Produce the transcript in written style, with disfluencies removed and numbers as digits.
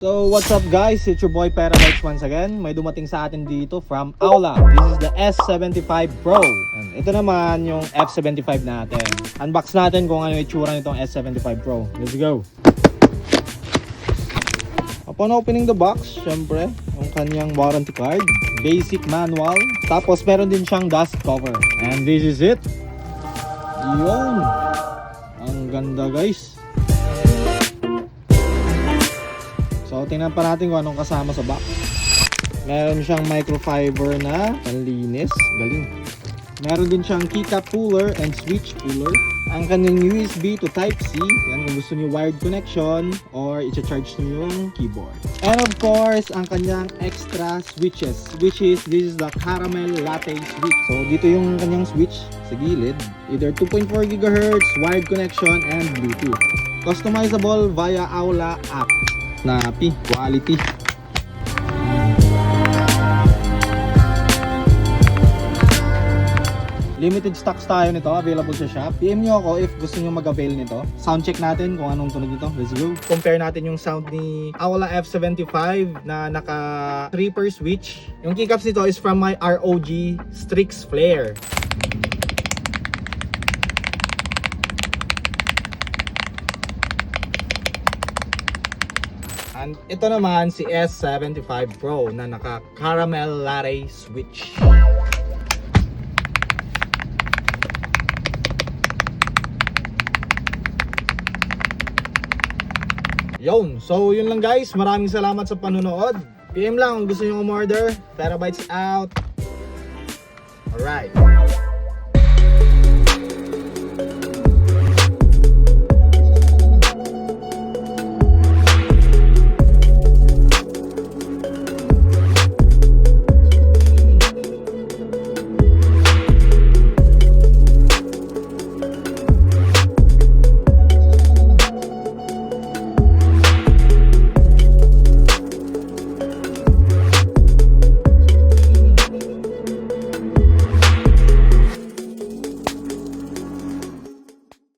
So what's up guys, it's your boy Perabytes once again. May dumating sa atin dito from Aula. This is the S75 Pro. And ito naman yung F75 natin. Unbox natin kung ano yung itsura nitong S75 Pro. Let's go. Upon opening the box, syempre, yung kanyang warranty card, basic manual, tapos meron din siyang dust cover. And this is it. Yun. Ang ganda guys. So, tingnan pa natin kung anong kasama sa box. Meron siyang microfiber na panlinis. Galing. Meron din siyang keycap puller and switch puller. Ang kanyang USB to Type-C. Yan kung gusto niyo wired connection or i-charge niyo yung keyboard. And of course, ang kanyang extra switches. Which is, this is the caramel latte switch. So, dito yung kanyang switch sa gilid. Either 2.4 GHz, wired connection, and Bluetooth. Customizable via Aula app. Snappy, quality. Limited stocks tayo nito, available sa shop. PM nyo ako if gusto nyo mag-avail nito. Sound check natin kung anong tunog nito. Let's go. Compare natin yung sound ni Aula F75 na naka 3-per switch. Yung keycaps nito is from my ROG Strix Flare. And ito naman si S75 Pro na naka caramel latte switch. Yun, so yun lang guys. Maraming salamat sa panonood. PM lang kung gusto nyo umorder. Perabytes out. Alright.